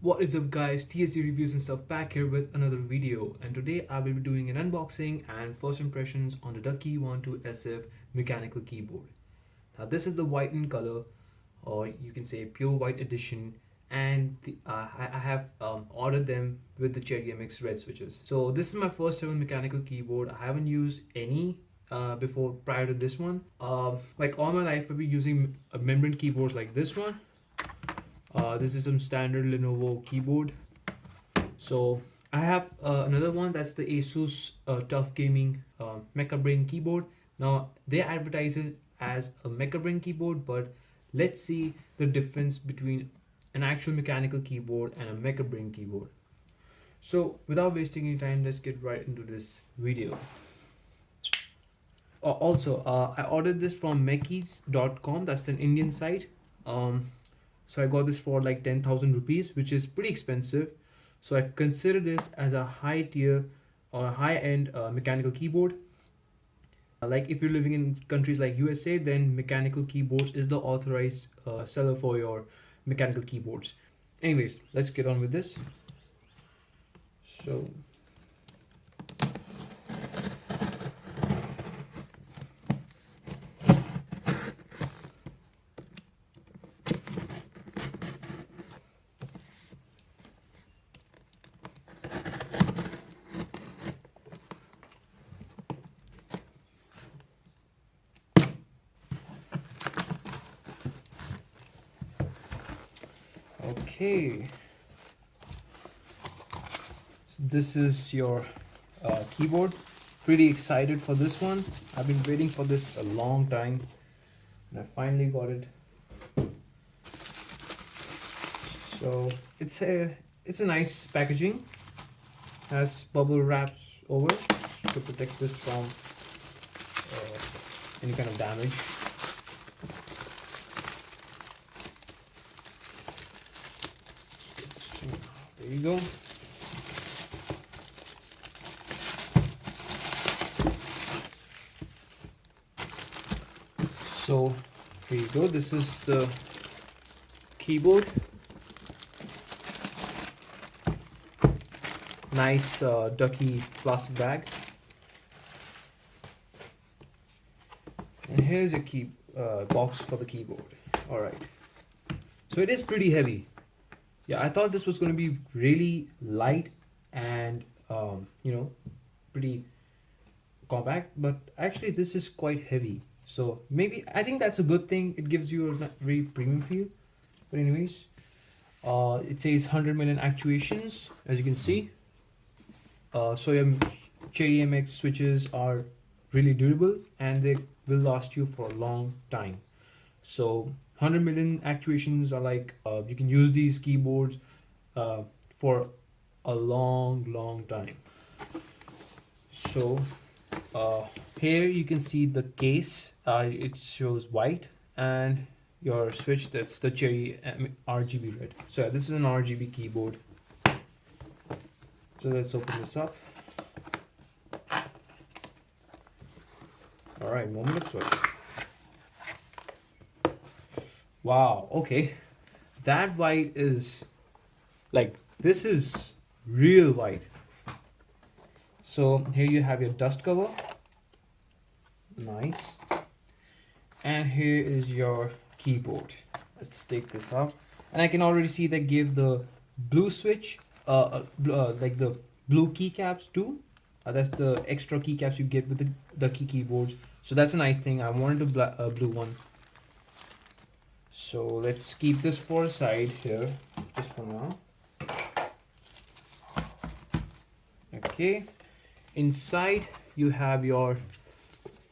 What is up guys, TSD reviews and stuff back here with another video, and today I will be doing an unboxing and first impressions on the Ducky 12SF mechanical keyboard. Now this is the white in color, or you can say pure white edition, and I have ordered them with the Cherry MX red switches. So this is my first ever mechanical keyboard. I haven't used any before prior to this one. Like all my life I've been using membrane keyboards like this one. This is some standard Lenovo keyboard. So I have another one, that's the Asus Tough Gaming Mecha Brain keyboard. Now they advertise it as a Mecha Brain keyboard, but let's see the difference between an actual mechanical keyboard and a Mecha Brain keyboard. So without wasting any time, let's get right into this video. I ordered this from mekis.com. That's an Indian site. So I got this for like 10,000 rupees, which is pretty expensive. So I consider this as a high tier or high end mechanical keyboard. Like if you're living in countries like USA, then mechanical keyboards is the authorized seller for your mechanical keyboards. Anyways, let's get on with this. So okay, so this is your keyboard. Pretty excited for this one. I've been waiting for this a long time and I finally got it. So it's a nice packaging. Has bubble wraps over to protect this from any kind of damage. There you go. So here you go. This is the keyboard. Nice Ducky plastic bag. And here's a key box for the keyboard. All right. So it is pretty heavy. Yeah, I thought this was going to be really light and pretty compact, but actually this is quite heavy. So maybe I think that's a good thing. It gives you a very premium feel. But anyways, it says 100 million actuations, as you can see. So your Cherry MX switches are really durable and they will last you for a long time. So 100 million actuations are like you can use these keyboards for a long time. So here you can see the case. It shows white, and your switch, that's the Cherry RGB red. So this is an RGB keyboard. So let's open this up. All right, moment of choice. Wow, okay. That white is like, this is real white. So here you have your dust cover. Nice. And here is your keyboard. Let's take this out. And I can already see they give the blue switch, like the blue keycaps too. That's the extra keycaps you get with the Ducky keyboards. So that's a nice thing. I wanted a blue one. So let's keep this for a side here, just for now. Okay, inside you have your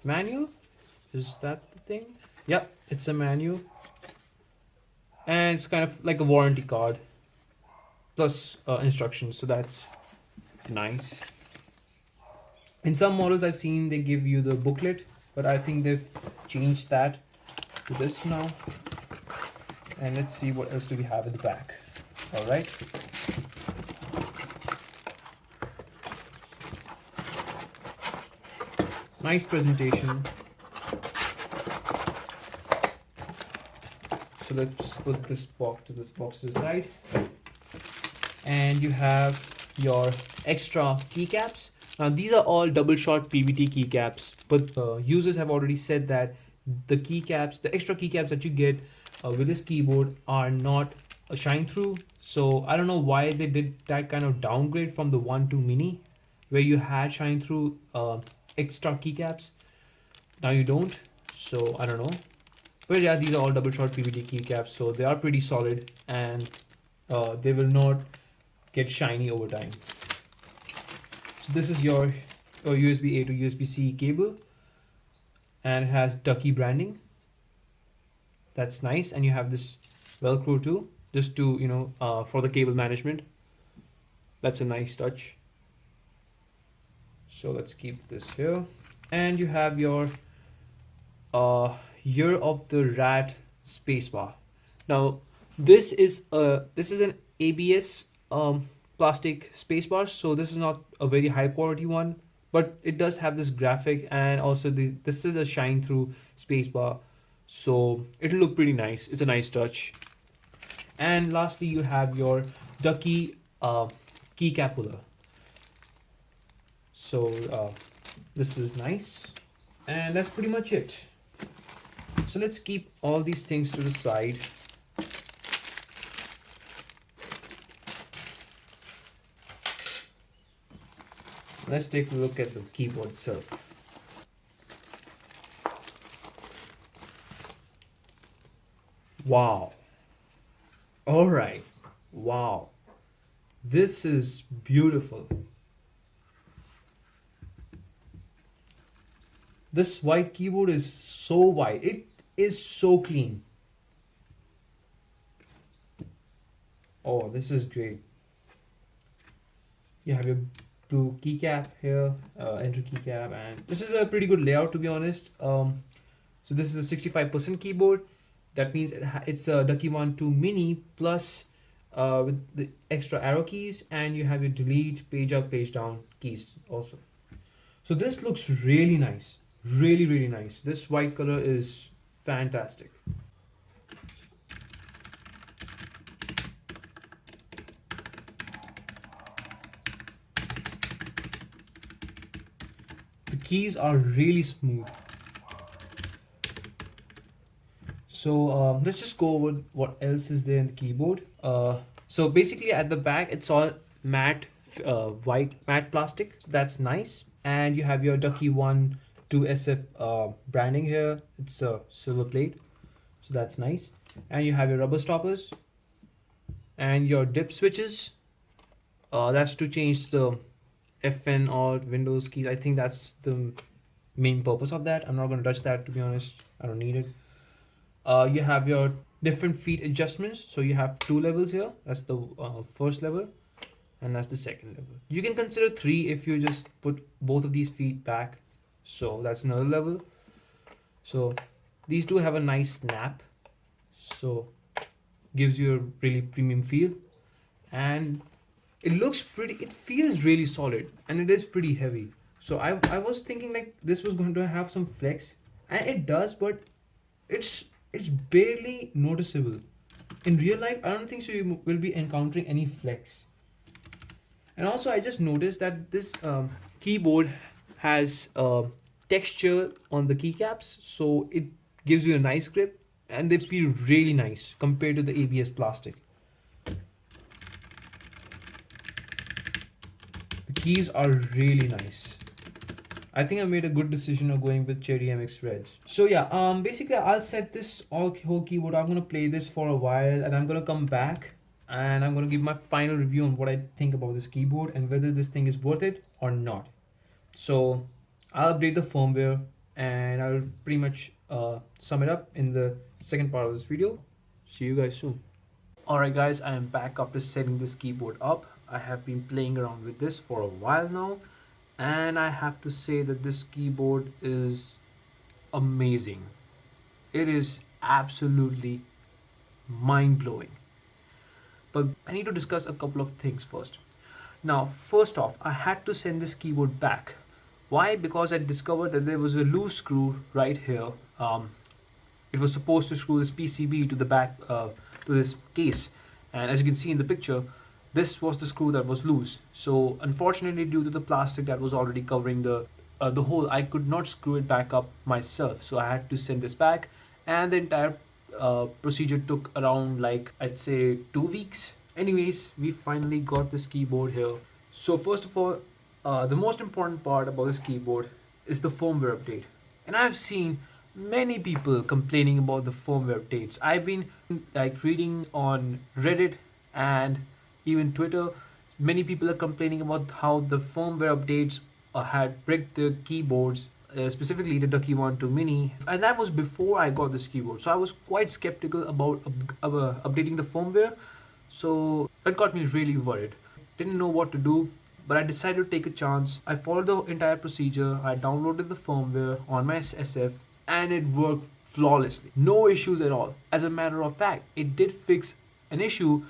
manual. Is that the thing? Yep, it's a manual. And it's kind of like a warranty card plus instructions, so that's nice. In some models I've seen they give you the booklet, but I think they've changed that to this now. And let's see what else do we have in the back. All right. Nice presentation. So let's put this box to the side. and you have your extra keycaps. Now these are all double shot PVT keycaps, but users have already said that the extra keycaps that you get with this keyboard are not a shine through. So I don't know why they did that kind of downgrade from the 1-2 mini, where you had shine through extra keycaps. Now you don't. So I don't know. But yeah, these are all double shot PVT keycaps, so they are pretty solid, and they will not get shiny over time. So this is your USB A to USB-C cable, and it has Ducky branding. That's nice, and you have this Velcro too, just to for the cable management. That's a nice touch. So let's keep this here, and you have your Year of the Rat spacebar. Now this is an ABS plastic spacebar, so this is not a very high quality one, but it does have this graphic, and also this is a shine through spacebar, so it'll look pretty nice. It's a nice touch. And lastly, you have your Ducky keycap puller. So this is nice, and that's pretty much it. So let's keep all these things to the side. Let's take a look at the keyboard itself. Wow. All right. Wow. This is beautiful. This white keyboard is so white. It is so clean. Oh, this is great. You have your blue keycap here, enter keycap, and this is a pretty good layout, to be honest. So this is a 65% keyboard. That means it's a Ducky 1-2 mini plus with the extra arrow keys, and you have your delete, page up, page down keys also. So this looks really nice. Really, really nice. This white color is fantastic. The keys are really smooth. So let's just go over what else is there in the keyboard. So basically at the back it's all matte white matte plastic. So that's nice. And you have your Ducky 1-2 SF branding here. It's a silver plate, so that's nice. And you have your rubber stoppers and your dip switches. That's to change the FN Alt Windows keys. I think that's the main purpose of that. I'm not going to touch that, to be honest. I don't need it. You have your different feet adjustments. So you have 2 levels here. That's the first level, and that's the second level. You can consider 3 if you just put both of these feet back. So that's another level. So these two have a nice snap, so gives you a really premium feel, and it looks pretty, it feels really solid, and it is pretty heavy. So I was thinking like this was going to have some flex, and it does, but it's barely noticeable. In real life, I don't think so you will be encountering any flex. And also I just noticed that this keyboard has texture on the keycaps, so it gives you a nice grip, and they feel really nice compared to the ABS plastic. The keys are really nice. I think I made a good decision of going with Cherry MX Reds. So yeah, basically I'll set this whole keyboard. I'm gonna play this for a while, and I'm gonna come back and I'm gonna give my final review on what I think about this keyboard and whether this thing is worth it or not. So I'll update the firmware, and I'll pretty much sum it up in the second part of this video. See you guys soon. Alright guys, I am back after setting this keyboard up. I have been playing around with this for a while now, and I have to say that this keyboard is amazing. It is absolutely mind-blowing. But I need to discuss a couple of things first. Now, first off, I had to send this keyboard back. Why? Because I discovered that there was a loose screw right here. It was supposed to screw this PCB to the back, to this case. And as you can see in the picture, this was the screw that was loose. So unfortunately, due to the plastic that was already covering the hole, I could not screw it back up myself. So I had to send this back, and the entire procedure took around, like, I'd say 2 weeks. Anyways, we finally got this keyboard here. So first of all, the most important part about this keyboard is the firmware update. And I've seen many people complaining about the firmware updates. I've been like reading on Reddit and even Twitter. Many people are complaining about how the firmware updates had bricked the keyboards, specifically the Ducky 1 Mini, and that was before I got this keyboard. So I was quite skeptical about updating the firmware. So that got me really worried. Didn't know what to do, but I decided to take a chance. I followed the entire procedure. I downloaded the firmware on my SF, and it worked flawlessly. No issues at all. As a matter of fact, it did fix an issue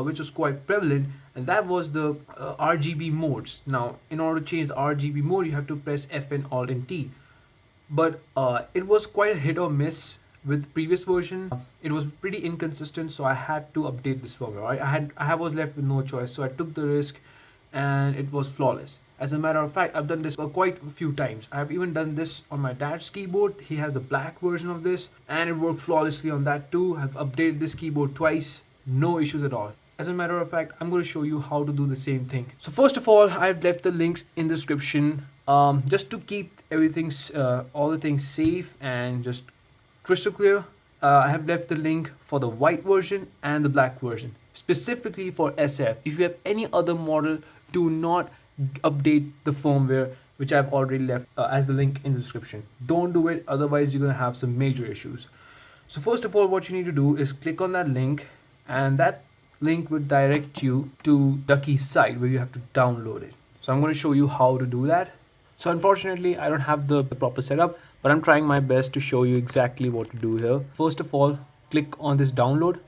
which was quite prevalent, and that was the RGB modes. Now, in order to change the RGB mode, you have to press Fn Alt and T. But it was quite a hit or miss with previous version. It was pretty inconsistent, so I had to update this firmware. Right? I was left with no choice, so I took the risk, and it was flawless. As a matter of fact, I've done this quite a few times. I've even done this on my dad's keyboard. He has the black version of this, and it worked flawlessly on that too. I've updated this keyboard twice, no issues at all. As a matter of fact, I'm going to show you how to do the same thing. So first of all, I've left the links in the description just to keep everything, all the things safe and just crystal clear. I have left the link for the white version and the black version, specifically for SF. If you have any other model, do not update the firmware, which I've already left as the link in the description. Don't do it, otherwise you're going to have some major issues. So first of all, what you need to do is click on that link, and that link will direct you to Ducky's site where you have to download it. So I'm going to show you how to do that. So unfortunately, I don't have the proper setup, but I'm trying my best to show you exactly what to do here. First of all, click on this download,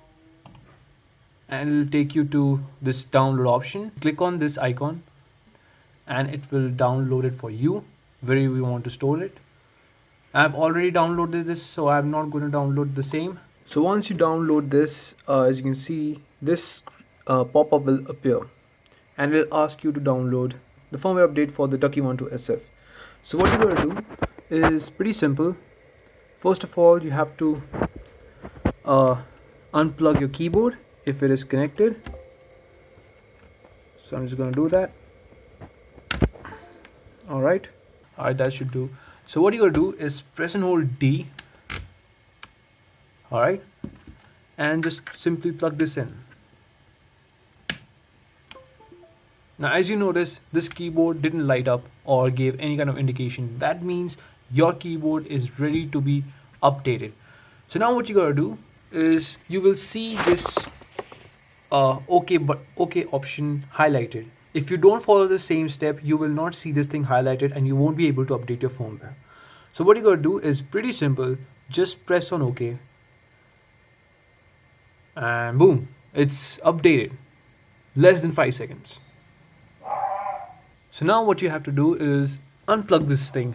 and it will take you to this download option. Click on this icon, and it will download it for you where you want to store it. I've already downloaded this, so I'm not going to download the same. So once you download this, as you can see, this pop-up will appear, and will ask you to download the firmware update for the Ducky 1 SF. So what you're going to do is pretty simple. First of all, you have to unplug your keyboard if it is connected. So I'm just going to do that. Alright, that should do. So what you're going to do is press and hold D. Alright, and just simply plug this in. Now, as you notice, this keyboard didn't light up or gave any kind of indication. That means your keyboard is ready to be updated. So now what you gotta do is you will see this OK option highlighted. If you don't follow the same step, you will not see this thing highlighted, and you won't be able to update your firmware. So what you gotta do is pretty simple. Just press on OK, and boom, it's updated. Less than 5 seconds. So now what you have to do is unplug this thing.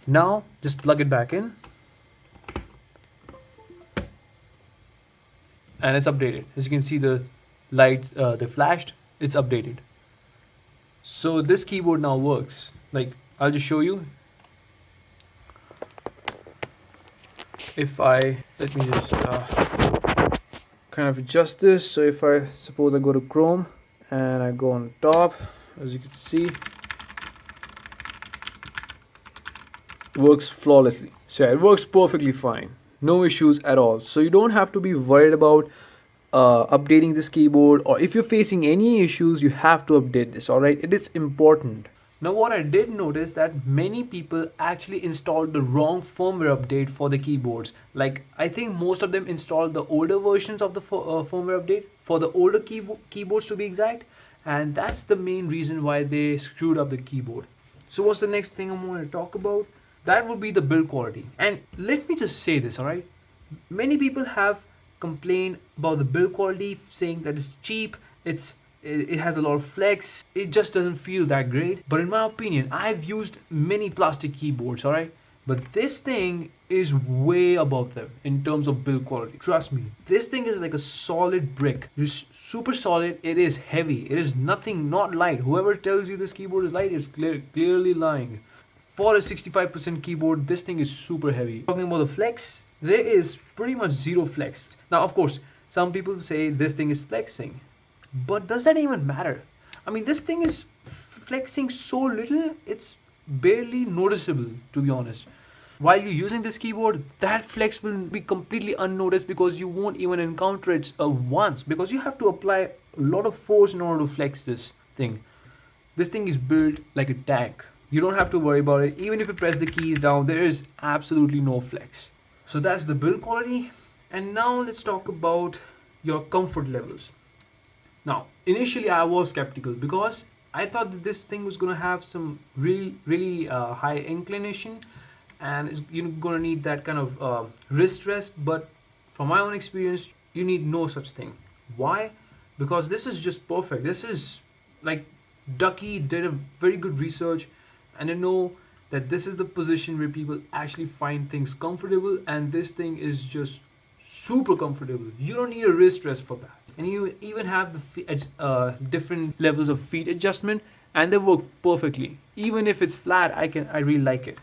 Now just plug it back in, and it's updated. As you can see, the lights, they flashed, it's updated. So this keyboard now works. Like, I'll just show you. If I, let me just kind of adjust this. So if I suppose I go to Chrome and I go on top, as you can see, it works flawlessly. So yeah, it works perfectly fine, no issues at all. So you don't have to be worried about updating this keyboard, or if you're facing any issues, you have to update this. All right, it is important. Now what I did notice that many people actually installed the wrong firmware update for the keyboards. Like, I think most of them installed the older versions of the firmware update for the older keyboards to be exact, and that's the main reason why they screwed up the keyboard. So what's the next thing I'm going to talk about? That would be the build quality. And let me just say this, alright? Many people have complained about the build quality, saying that it's cheap, it has a lot of flex, it just doesn't feel that great. But in my opinion, I've used many plastic keyboards, alright? But this thing is way above them in terms of build quality. Trust me, this thing is like a solid brick. It's super solid. It is heavy. It is nothing, not light. Whoever tells you this keyboard is light is clearly lying. For a 65% keyboard, this thing is super heavy. Talking about the flex, there is pretty much zero flex. Now, of course, some people say this thing is flexing, but does that even matter? I mean, this thing is flexing so little, it's barely noticeable, to be honest. While you're using this keyboard, that flex will be completely unnoticed because you won't even encounter it once, because you have to apply a lot of force in order to flex this thing. This thing is built like a tank. You don't have to worry about it. Even if you press the keys down, there is absolutely no flex. So that's the build quality. And now let's talk about your comfort levels. Now, initially I was skeptical because I thought that this thing was going to have some really high inclination, and you're going to need that kind of wrist rest. But from my own experience, you need no such thing. Why? Because this is just perfect. This is like Ducky did a very good research, and I know that this is the position where people actually find things comfortable, and this thing is just super comfortable. You don't need a wrist rest for that. And you even have the different levels of feet adjustment, and they work perfectly. Even if it's flat, I really like it.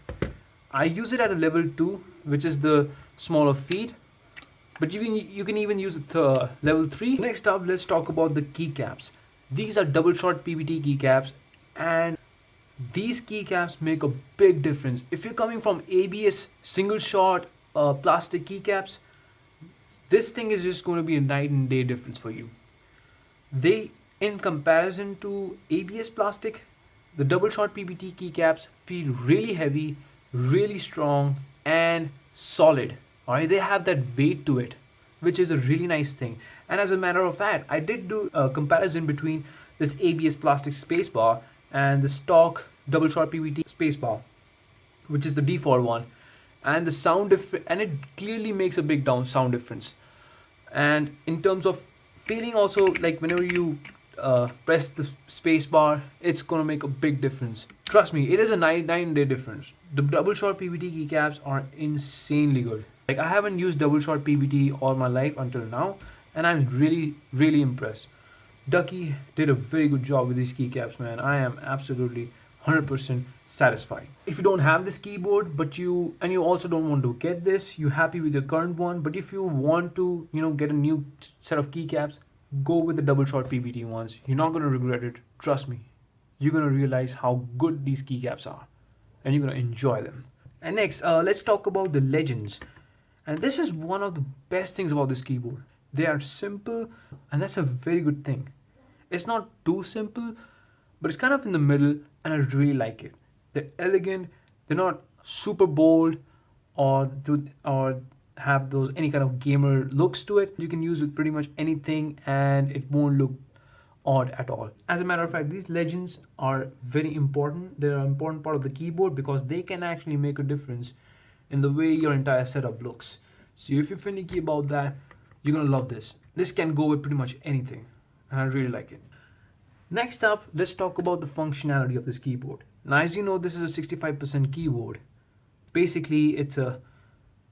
I use it at a level 2, which is the smaller feet, but you can even use it level 3. Next up, let's talk about the keycaps. These are double shot PBT keycaps, and these keycaps make a big difference. If you're coming from ABS single shot plastic keycaps, this thing is just going to be a night and day difference for you. They, in comparison to ABS plastic, the double shot PBT keycaps feel really heavy, really strong, and solid. Alright, they have that weight to it, which is a really nice thing. And as a matter of fact, I did do a comparison between this ABS plastic spacebar and the stock double shot PBT spacebar, which is the default one, and the sound and it clearly makes a big sound difference. And in terms of feeling also, like whenever you press the space bar, it's gonna make a big difference. Trust me, it is a night and day difference. The double shot PBT keycaps are insanely good. Like, I haven't used double shot PBT all my life until now, and I'm really impressed. Ducky did a very good job with these keycaps, man. I am absolutely 100% satisfied. If you don't have this keyboard, but you also don't want to get this, you're happy with your current one, but if you want to, get a new set of keycaps, go with the double shot PBT ones. You're not going to regret it. Trust me. You're going to realize how good these keycaps are, and you're going to enjoy them. And next, let's talk about the legends. And this is one of the best things about this keyboard. They are simple, and that's a very good thing. It's not too simple, but it's kind of in the middle, and I really like it. They're elegant. They're not super bold or have those any kind of gamer looks to it. You can use with pretty much anything, and it won't look odd at all. As a matter of fact, these legends are very important. They're an important part of the keyboard because they can actually make a difference in the way your entire setup looks. So if you're finicky about that, you're gonna love this. This can go with pretty much anything, and I really like it. Next up, let's talk about the functionality of this keyboard. Now, as you know, this is a 65% keyboard. Basically, it's a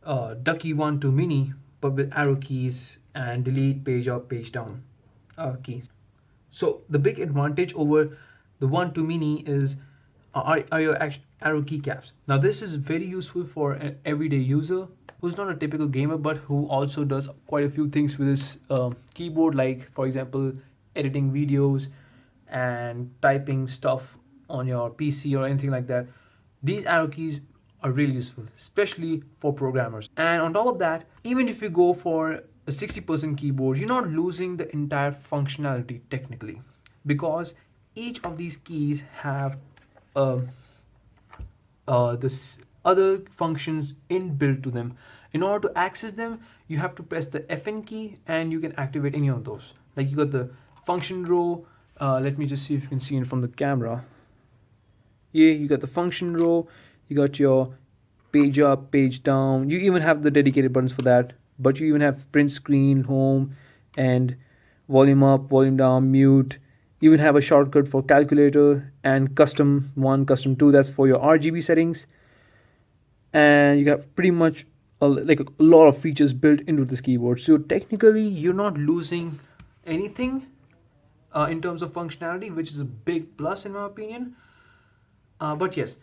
Ducky 1-2 Mini, but with arrow keys and delete, page up, page down keys. So the big advantage over the 1-2 Mini are your arrow keycaps. Now, this is very useful for an everyday user who's not a typical gamer, but who also does quite a few things with this keyboard, like, for example, editing videos and typing stuff on your PC or anything like that. These arrow keys are really useful, especially for programmers. And on top of that, even if you go for a 60% keyboard, you're not losing the entire functionality technically, because each of these keys have this other functions inbuilt to them. In order to access them, you have to press the FN key, and you can activate any of those. Like, you got the function row. Let me just see if you can see it from the camera. Yeah, you got the function row. You got your page up, page down. You even have the dedicated buttons for that. But you even have print screen, home, and volume up, volume down, mute. You even have a shortcut for calculator and custom 1, custom 2. That's for your RGB settings. and you have pretty much like a lot of features built into this keyboard. So technically, You're not losing anything in terms of functionality, which is a big plus in my opinion. But yes,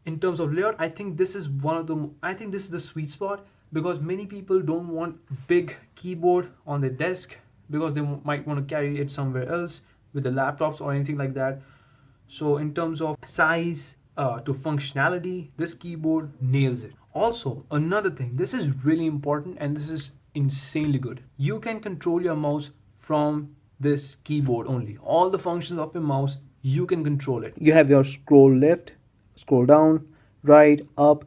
in terms of layout, I think this is one of the. I think this is the sweet spot because many people don't want big keyboard on their desk because they might want to carry it somewhere else with the laptops or anything like that. So in terms of size to functionality, this keyboard nails it. Also, another thing, this is really important and this is insanely good. You can control your mouse from this keyboard only. All the functions of your mouse, you can control it. you have your scroll left, scroll down, right, up,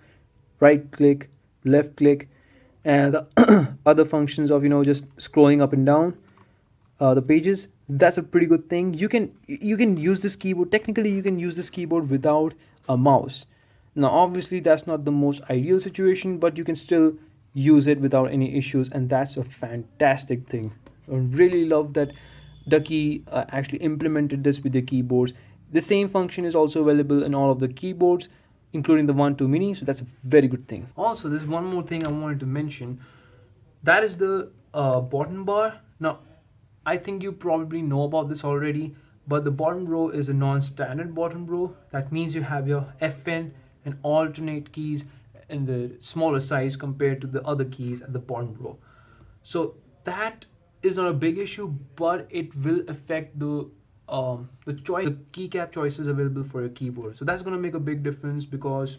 right click, left click, and the other functions of just scrolling up and down the pages. That's a pretty good thing. You can use this keyboard. Technically, you can use this keyboard without a mouse. Now, obviously, that's not the most ideal situation, but you can still use it without any issues, and that's a fantastic thing. I really love that Ducky actually implemented this with the keyboards. The same function is also available in all of the keyboards, including the 1-2 mini, so that's a very good thing. Also, there's one more thing I wanted to mention. That is the bottom bar. Now, I think you probably know about this already, but the bottom row is a non-standard bottom row. That means you have your FN and alternate keys in the smaller size compared to the other keys at the bottom row. So that is not a big issue, but it will affect the keycap choices available for your keyboard. So that's going to make a big difference because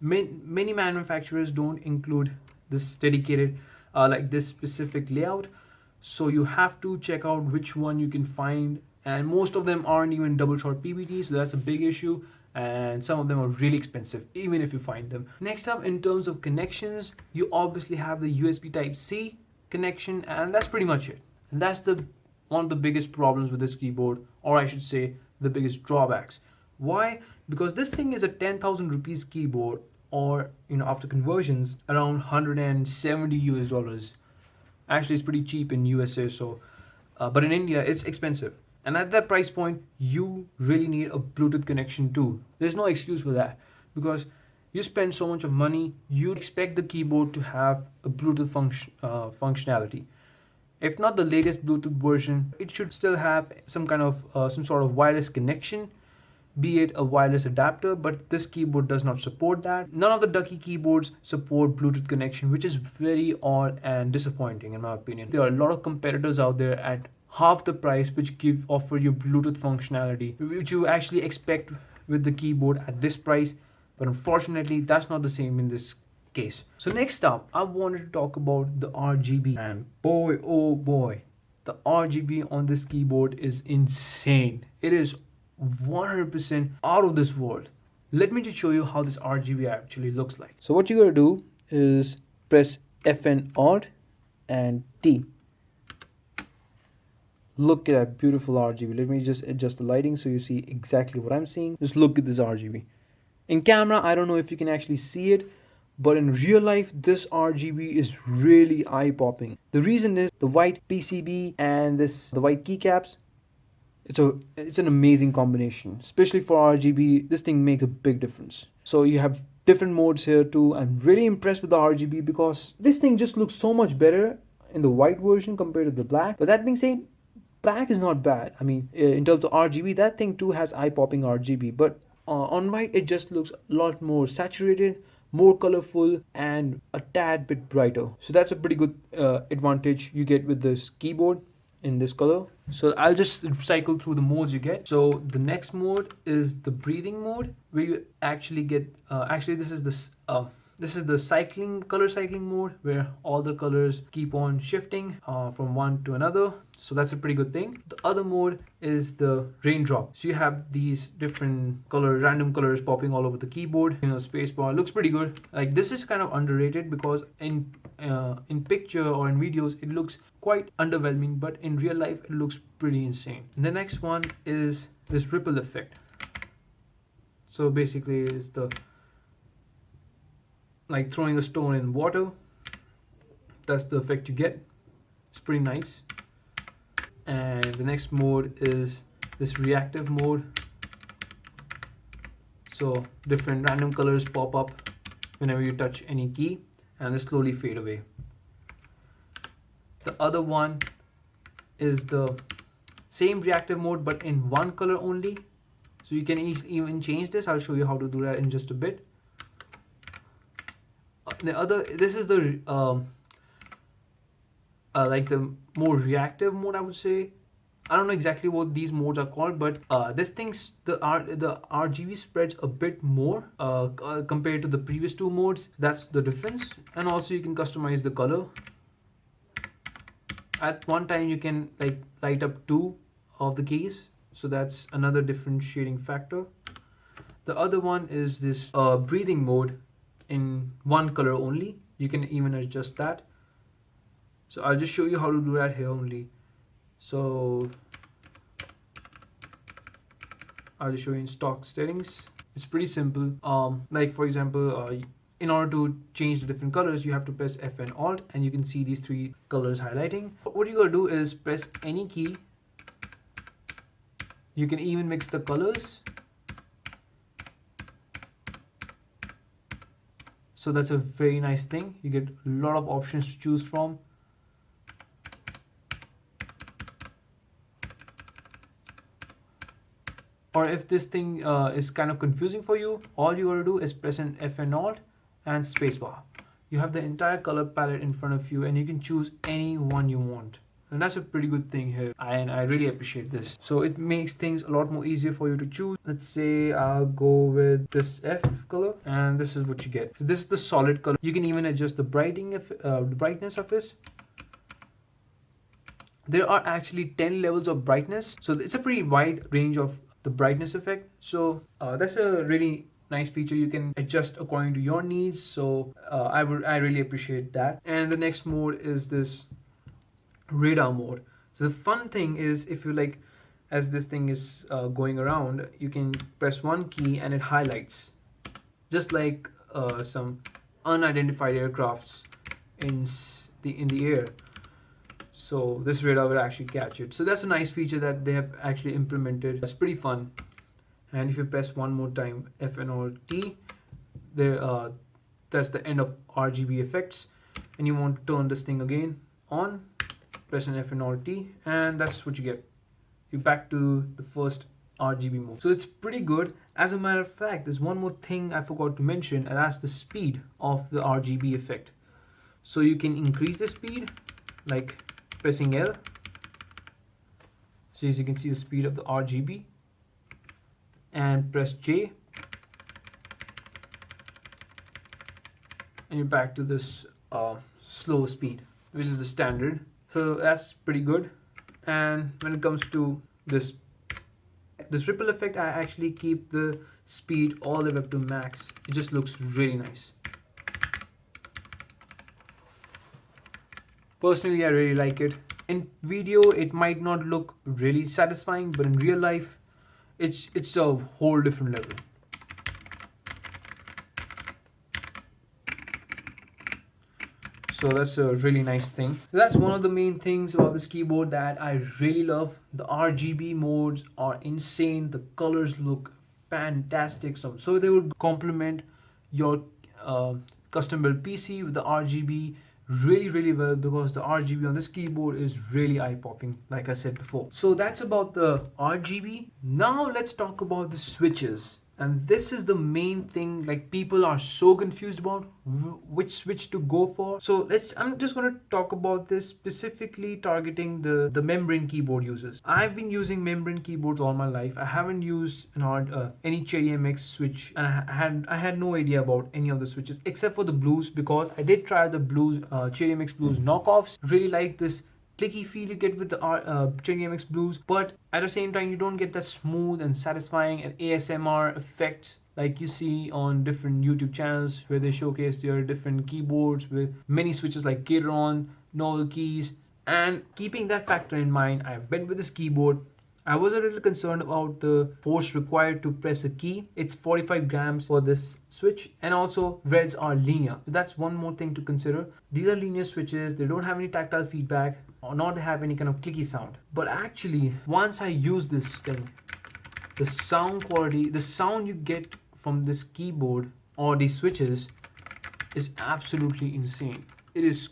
many manufacturers don't include this dedicated like this specific layout, so you have to check out which one you can find, and most of them aren't even double shot PBT, so that's a big issue, and some of them are really expensive even if you find them. Next up, in terms of connections, you obviously have the USB type C connection, and that's pretty much it. And that's the one of the biggest problems with this keyboard, or I should say the biggest drawbacks. Why? Because this thing is a 10,000 rupees keyboard, or after conversions around 170 US dollars. Actually, it's pretty cheap in USA, so but in India it's expensive. And at that price point, you really need a Bluetooth connection too. There's no excuse for that because you spend so much of money, you expect the keyboard to have a Bluetooth functionality. If not the latest Bluetooth version, it should still have some kind of some sort of wireless connection, be it a wireless adapter, but this keyboard does not support that. None of the Ducky keyboards support Bluetooth connection, which is very odd and disappointing in my opinion. There are a lot of competitors out there at half the price which offer you Bluetooth functionality, which you actually expect with the keyboard at this price, but unfortunately that's not the same in this case. So next up, I wanted to talk about the RGB, and boy oh boy, the RGB on this keyboard is insane. It is 100% out of this world. Let me just show you how this RGB actually looks like. So what you gotta do is press FN Alt and T. Look at that beautiful RGB. Let me just adjust the lighting so you see exactly what I'm seeing. Just look at this RGB. In camera, I don't know if you can actually see it, but in real life, this RGB is really eye-popping. The reason is the white PCB and the white keycaps. It's an amazing combination, especially for RGB. This thing makes a big difference. So you have different modes here too. I'm really impressed with the RGB because this thing just looks so much better in the white version compared to the black. But that being said, black is not bad. I mean, in terms of RGB, that thing too has eye-popping RGB, but on white it just looks a lot more saturated, more colorful, and a tad bit brighter. So that's a pretty good advantage you get with this keyboard in this color. So I'll just cycle through the modes you get. So the next mode is the breathing mode, where you actually get this is the color cycling mode, where all the colors keep on shifting from one to another. So that's a pretty good thing. The other mode is the raindrop. So you have these different random colors popping all over the keyboard. Spacebar looks pretty good. Like, this is kind of underrated because in picture or in videos it looks quite underwhelming, but in real life it looks pretty insane. And the next one is this ripple effect. So basically it's like throwing a stone in water. That's the effect you get. It's pretty nice. And the next mode is this reactive mode. So different random colors pop up whenever you touch any key, and they slowly fade away. The other one is the same reactive mode but in one color only. So you can even change this. I'll show you how to do that in just a bit. This is the like the more reactive mode, I would say. I don't know exactly what these modes are called, but this thing's the RGB spreads a bit more compared to the previous two modes. That's the difference. And also you can customize the color. At one time you can like light up 2 of the keys, so that's another differentiating factor. The other one is this breathing mode in one color only. You can even adjust that. So I'll just show you how to do that here only. So I'll just show you in stock settings. It's pretty simple. Like for example, in order to change the different colors, you have to press F and Alt, and you can see these 3 colors highlighting. What you gotta do is press any key. You can even mix the colors. So that's a very nice thing. You get a lot of options to choose from. Or if this thing is kind of confusing for you, all you gotta do is press an F and Alt and spacebar. You have the entire color palette in front of you, and you can choose any one you want. And that's a pretty good thing here, and I really appreciate this. So it makes things a lot more easier for you to choose. Let's say I'll go with this F color, and this is what you get. So this is the solid color. You can even adjust the brightness of this. There are actually 10 levels of brightness, so it's a pretty wide range of the brightness effect. So that's a really nice feature. You can adjust according to your needs. So I really appreciate that. And the next mode is this radar mode. So the fun thing is, if you like, as this thing is going around, you can press one key and it highlights, just like some unidentified aircrafts in the air. So this radar will actually catch it. So that's a nice feature that they have actually implemented. It's pretty fun. And if you press one more time F and Alt T, there that's the end of RGB effects. And you want to turn this thing again on, press an F and Alt T, and that's what you get. You're back to the first RGB mode. So it's pretty good. As a matter of fact, there's one more thing I forgot to mention, and that's the speed of the RGB effect. So you can increase the speed, like pressing L. So as you can see the speed of the RGB, and press J, and you're back to this slow speed, which is the standard. So that's pretty good. And when it comes to this ripple effect, I actually keep the speed all the way up to max. It just looks really nice. Personally, I really like it. In video, it might not look really satisfying, but in real life, it's a whole different level. So that's a really nice thing. That's one of the main things about this keyboard that I really love. The RGB modes are insane. The colors look fantastic. So they would complement your custom built PC with the RGB really well, because the RGB on this keyboard is really eye-popping, like I said before. So that's about the RGB. Now let's talk about the switches. And this is the main thing, like people are so confused about which switch to go for. So I'm just going to talk about this, specifically targeting the membrane keyboard users. I've been using membrane keyboards all my life. I haven't used any Cherry MX switch, and I had no idea about any of the switches except for the blues, because I did try the blues Cherry MX blues knockoffs. Really like this clicky feel you get with the Cherry MX blues, but at the same time you don't get that smooth and satisfying and ASMR effects like you see on different YouTube channels where they showcase their different keyboards with many switches like Gateron, novel keys. And keeping that factor in mind, I went with this keyboard. I was a little concerned about the force required to press a key. It's 45 grams for this switch, and also reds are linear. So that's one more thing to consider. These are linear switches. They don't have any tactile feedback, or not have any kind of clicky sound. But actually, once I use this thing, the sound quality, the sound you get from this keyboard or these switches is absolutely insane. It is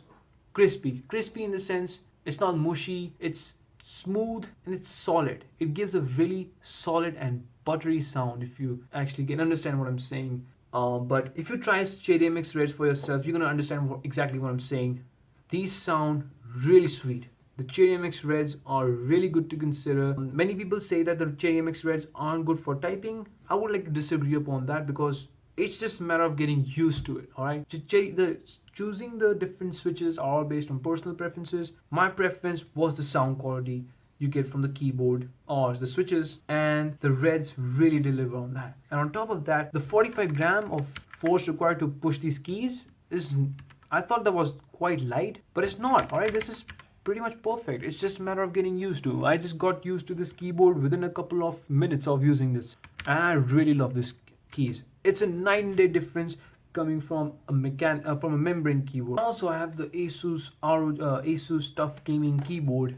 crispy in the sense it's not mushy, it's smooth and it's solid. It gives a really solid and buttery sound if you actually can understand what I'm saying. But if you try Cherry MX Reds for yourself, you're gonna understand exactly what I'm saying. These sound really sweet. The Cherry MX Reds are really good to consider. Many people say that the Cherry MX Reds aren't good for typing. I would like to disagree upon that because it's just a matter of getting used to it. All right, choosing the different switches are all based on personal preferences. My preference was the sound quality you get from the keyboard or the switches, and the Reds really deliver on that. And on top of that, the 45 gram of force required to push these keys is, I thought that was quite light, but it's not. All right, this is pretty much perfect. It's just a matter of getting used to. I just got used to this keyboard within a couple of minutes of using this, and I really love this keys. It's a night and day difference coming from a membrane keyboard. Also, I have the Asus Tough Gaming keyboard,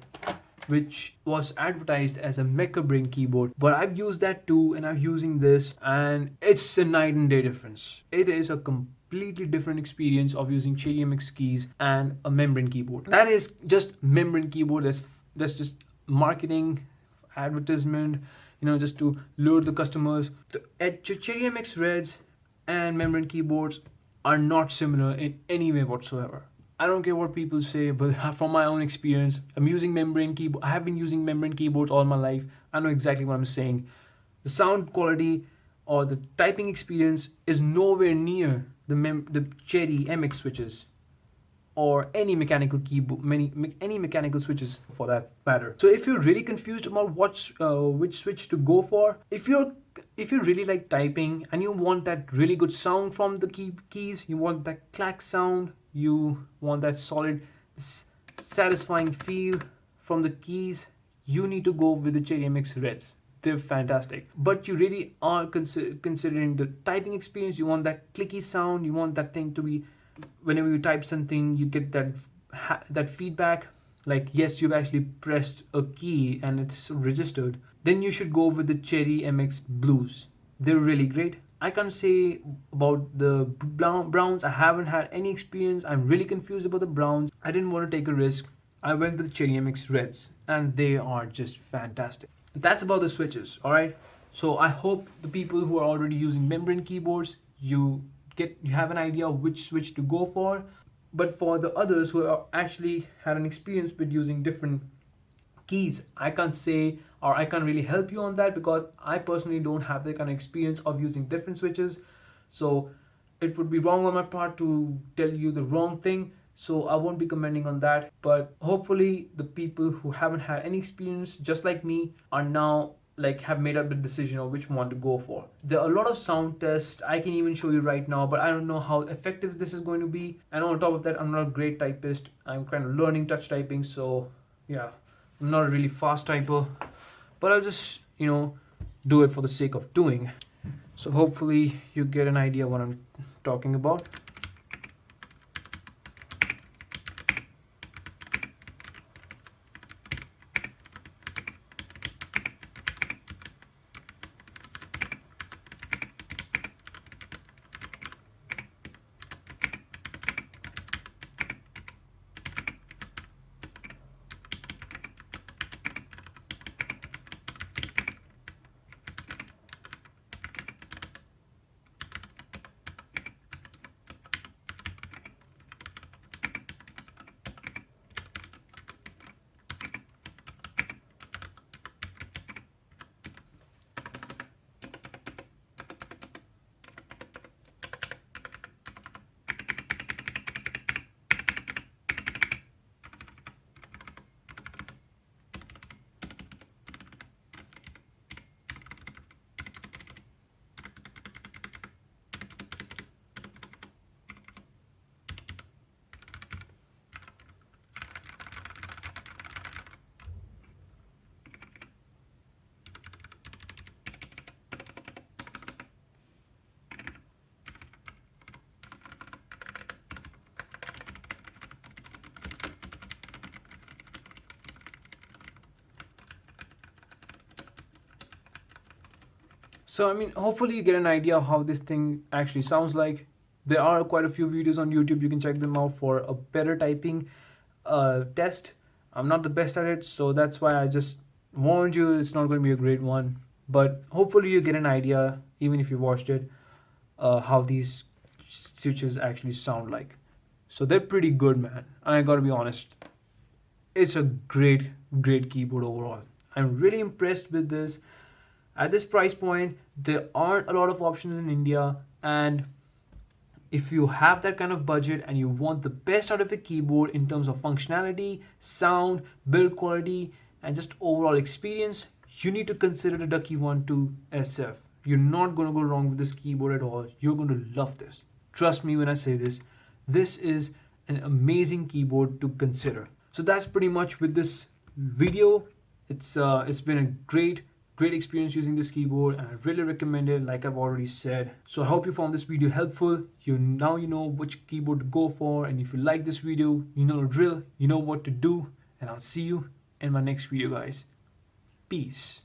which was advertised as a mecha brain keyboard, but I've used that too, and I'm using this, and it's a night and day difference. It is a completely different experience of using Cherry MX keys and a membrane keyboard. That is just membrane keyboard. That's just marketing, advertisement, just to lure the customers. The Cherry MX Reds and membrane keyboards are not similar in any way whatsoever. I don't care what people say, but from my own experience, I'm using membrane keyboard. I have been using membrane keyboards all my life. I know exactly what I'm saying. The sound quality or the typing experience is nowhere near the Cherry MX switches or any mechanical keyboard, any mechanical switches for that matter. So if you're really confused about which switch to go for, if you really like typing and you want that really good sound from the keys, you want that clack sound, you want that solid, satisfying feel from the keys, you need to go with the Cherry MX Reds. They're fantastic. But you really are considering the typing experience. You want that clicky sound. You want that thing to be, whenever you type something, you get that feedback, like yes, you've actually pressed a key and it's registered. Then you should go with the Cherry MX Blues. They're really great. I can't say about the browns. I haven't had any experience. I'm really confused about the browns. I didn't want to take a risk. I went with the Cherry MX Reds, and they are just fantastic. That's about the switches, all right? So I hope the people who are already using membrane keyboards, you have an idea of which switch to go for. But for the others who have actually had an experience with using different keys, I can't say, or I can't really help you on that, because I personally don't have the kind of experience of using different switches. So it would be wrong on my part to tell you the wrong thing. So I won't be commenting on that. But hopefully the people who haven't had any experience just like me are now have made up the decision of which one to go for. There are a lot of sound tests I can even show you right now, but I don't know how effective this is going to be. And on top of that, I'm not a great typist. I'm kind of learning touch typing, so yeah, I'm not a really fast typer, but I'll just do it for the sake of doing. So hopefully you get an idea what I'm talking about. So I mean, hopefully you get an idea of how this thing actually sounds like. There are quite a few videos on YouTube. You can check them out for a better typing test. I'm not the best at it, so that's why I just warned you it's not going to be a great one. But hopefully you get an idea, even if you watched it, how these switches actually sound like. So they're pretty good, man. I gotta be honest. It's a great keyboard overall. I'm really impressed with this. At this price point, there aren't a lot of options in India, and if you have that kind of budget and you want the best out of a keyboard in terms of functionality, sound, build quality, and just overall experience, you need to consider the Ducky 1 SF. You're not going to go wrong with this keyboard at all. You're going to love this. Trust me when I say this. This is an amazing keyboard to consider. So that's pretty much with this video. It's been a great experience using this keyboard, and I really recommend it, like I've already said. So I hope you found this video helpful. You know which keyboard to go for, and if you like this video, you know the drill, you know what to do, and I'll see you in my next video, guys. Peace.